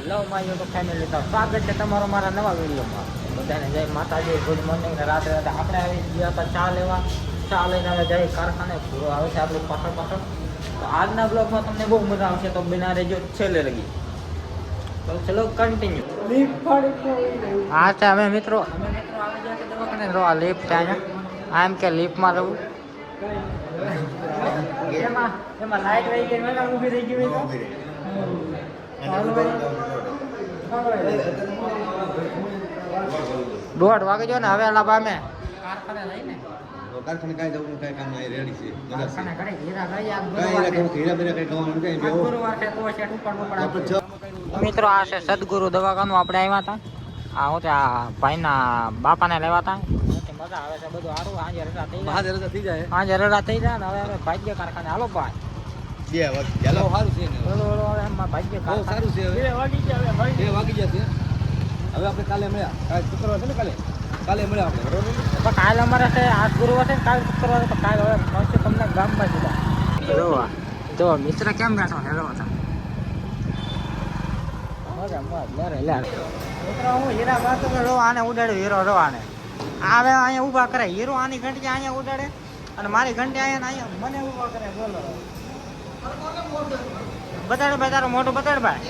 Hello my YouTube family, તો સ્વાગત છે તમારો મારા નવા વિડીયોમાં. બધાને જય માતાજી, ગુડ મોર્નિંગ. રાત્રે આપણે આવી ગયા હતા ચા લેવા. ચા લઈને હવે જઈ કારખાને. પૂરો આવે છે આપણી પાછળ. તો આજના બ્લોગમાં તમને બહુ મજા આવશે, તો બિના રહેજો છેલ્લે લગી. તો ચલો કન્ટિન્યુ. હા છે અમે મિત્રો આવી ગયા છે દવાખાને. આ લિફ્ટ છે અહીંયા. આમ કે લિફ્ટમાં રહું એમાં લાઈટ રહી ગઈ, મને ઊભી રહી ગઈ. દોઢ વાગે જો ને હવે લાભ અમે કારખાને લઈને કારખાને કાઈ જવું કાઈ કામ નહીં, રેડી છે. કારખાને ઘરે હીરા ગઈ આ ગુરુવાર કે તો સેટ ઉપર પડે. મિત્રો આ છે સદગુરુ દવાખાનું. આપણે આવ્યા હતા આ હું આ ભાઈના બાપાને લેવા હતા. મજા આવે છે, બધું સારું. આજે રજા થઈ જાય, આજે રજા થઈ જાય ને હવે અમે ભાગ્ય કારખાને. હાલો ભાઈ 2 વાગે ચાલો. સારું છે ને બોલો એમાં ભાગ્ય બહુ સારું છે. હવે 2 વાગી જશે. હવે આપણે કાલે મળ્યા. કાલે શુક્રવાર છે ને, કાલે મળ્યા આપણે, બરોબર. પણ કાલે અમારે છે આજ ગુરુવાર છે, કાલે શુક્રવાર છે. કાલે હવે મળશે તમને ગામમાં જુદા. જો મિત્ર કેમ બેઠો હેલો હતા મિત્રો. હું હીરા વાતો રો આને ઉડાડ્યો હીરો રો આને આવે અહીંયા ઊભા કરે. હીરો આની ઘંટી અહીંયા ઉડાડે અને મારી ઘંટી અહીંયા મને ઊભા કરે. બોલો બતાડ ભાઈ, તારું મોટું બતાડ ભાઈ.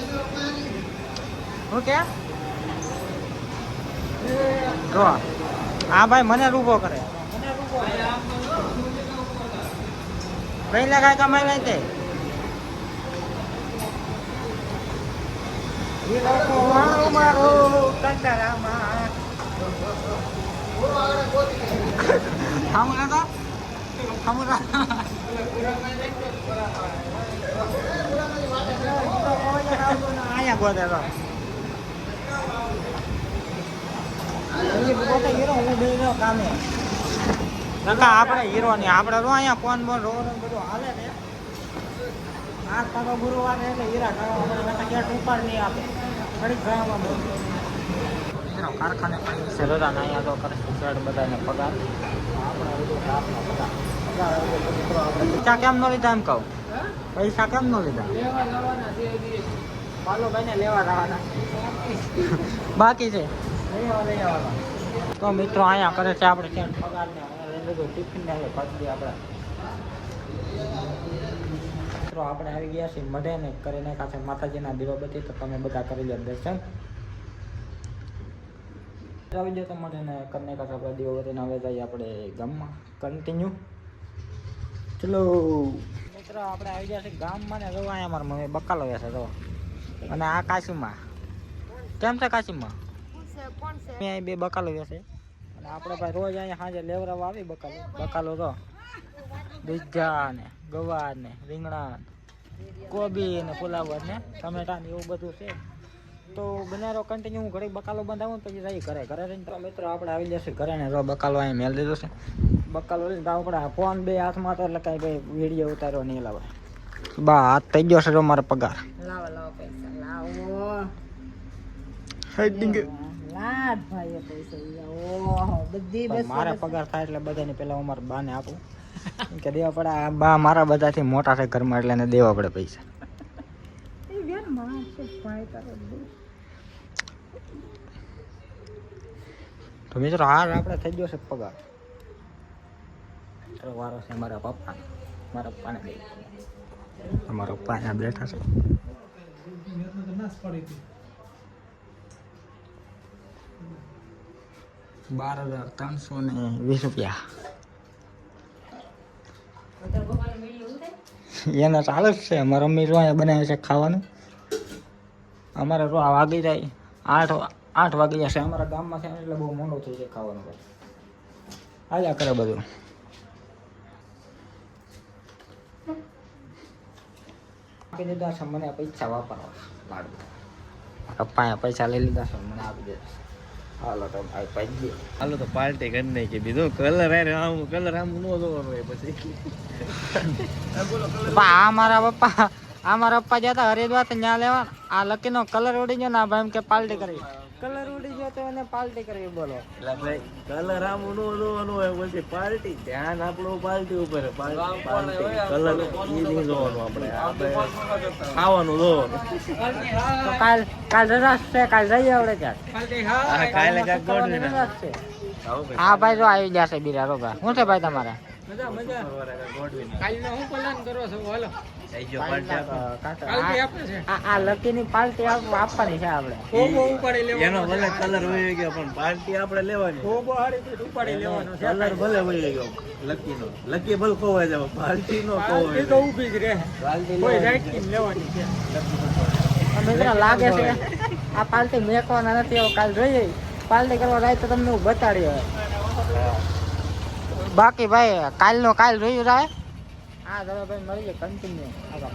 હું કે જો હા ભાઈ મને ઊભો કરે. પહેલા કાંઈ કમાઈ લઈ તે મારો કંટાળામાં અહીંયા ગોતે તો હીરો હું બે કામે આપણે હીરો ની આપણે રો અહીંયા ફોન બોન રો બધું હાલે ને. આ પાછો ગુરુવાર એટલે હીરા ખાવા ક્યાં ઉપર નહીં આપે ઘડી ખાવા મિત્રો. કારખાને છે રજા ના અહીંયા તો કરે છે બધાને પગાર. પૈસા કેમ ન લીધા એમ કહું? પૈસા કેમ ન લીધા? પાલો ભાઈ ને લેવા જવાના બાકી છે. તો મિત્રો અહીંયા કરે છે આપણે ત્યાં પગાર ને બધું ટિફિન ને પાછી દે આપણે. મિત્રો આપણે આવી ગયા છીએ મઢે ને કરીને કાছে માતાજીના દીવાબત્તી. તો તમે બધા કરી લો દર્શન. આવી જાવ તો મળે ને કરીને કાছে આપણે દીવાબત્તી ના આવે જઈએ આપણે ગામમાં કન્ટિન્યુ. ચલો મિત્રો આપણે આવી ગયા છીએ ગામમાં ને. જોવા અહીંયા મારા મમ્મી બકાલો વેસે જો. અને આ કાશીમાં કેમ છે? કાશીમાં અહીંયા 2 બકાલો વેસે. અને આપણે ભાઈ રોજ અહીંયા સાંજે લેવરાવા આવી બકાલો તો બીજા ને ગવાર ને રીંગણા કોબી ને ફુલાવર ને ટમેટા ને એવું બધું છે. તો બનારો કન્ટિન્યુ હું ઘરે બકાલો બંધાવું પછી જઈ ઘરે રહીને. તો મિત્રો આપણે આવી જશે ઘરે ને રો બકાલો અહીં મેળ દીધો છે. બકાલો લઈને આપણે ફોન 2 હાથમાં તો એટલે કાંઈ ભાઈ વિડીયો ઉતાર્યો નહીં. લાવે બા હાથ થઈ ગયો છે તો મારો પગાર. લાવો પૈસા લાવો. હેડિંગ લાડ ભાઈ પૈસા. ઓહો બધી બસ મારે પગાર થાય એટલે બધાની પહેલા હું મારા બાને આપું કે દેવા પડે. આ બા મારા બધાથી મોટા છે ઘરમાં એટલે એને દેવા પડે પૈસા. તો મિત્રો હાર આપણે થઈ ગયો છે પગાર. વારો છે મારા પપ્પાને દઈ. અમારા પપ્પા અહીંયા બેઠા છે. 12,320 રૂપિયા એને ચાલે જ છે. અમારા મમ્મી રો અહીંયા બનાવે છે ખાવાનું. અમારે રો વાગી જાય 8 વાગી જશે. અમારા ગામમાં છે એટલે બહુ મોડું થઈ જાય ખાવાનું. આયા કરે બધું. આપી દીધા છે મને પૈસા વાપરવા. પપ્પાએ પૈસા લઈ લીધા છે મને આપી દીધા. હાલો તો ભાઈ પાઈ હાલો તો પાર્ટી કરી નાખી. બીજો કલર આમ નો જોવાનો હોય પછી. આ મારા પપ્પા આ મારા પપ્પા જતા હરિદ્વાર તો ત્યાં લેવા આ લકીનો કલર ઉડી ગયો ને આ ભાઈ એમ કે પાર્ટી કરવી કલર ઉડી ગયો તો એને પાર્ટી કરવી બોલો એટલે ભાઈ કલર આમ નો જોવાનું હોય પછી પાર્ટી ધ્યાન આપણું પાર્ટી ઉપર કલર ઈ જોવાનું આપણે ખાવાનું જોવાનું તો કાલ રસ છે કાલ જઈએ આપણે ક્યાં કાલે ક્યાંક ગોઠવી રસ છે હા ભાઈ જો આવી જશે બીરા રોગા શું છે ભાઈ તમારે આ લકીની પાર્ટી આપવાની છે આપણે એનો ભલે કલર વહી ગયો પણ પાર્ટી આપણે લેવાની કલર ભલે વહી ગયો લકીનો લકી ભલે ખોવાઈ જાવ પાર્ટી નો ખોવાય તો ઊભી જ રહે મિત્રો લાગે છે આ પાર્ટી મેકવાના નથી હવે કાલ જોઈએ પાર્ટી કરવા જાય તો તમને હું બતાડી હવે બાકી ભાઈ કાલ જોયું રાય હા તમે ભાઈ મળીએ કન્ટિન્યુ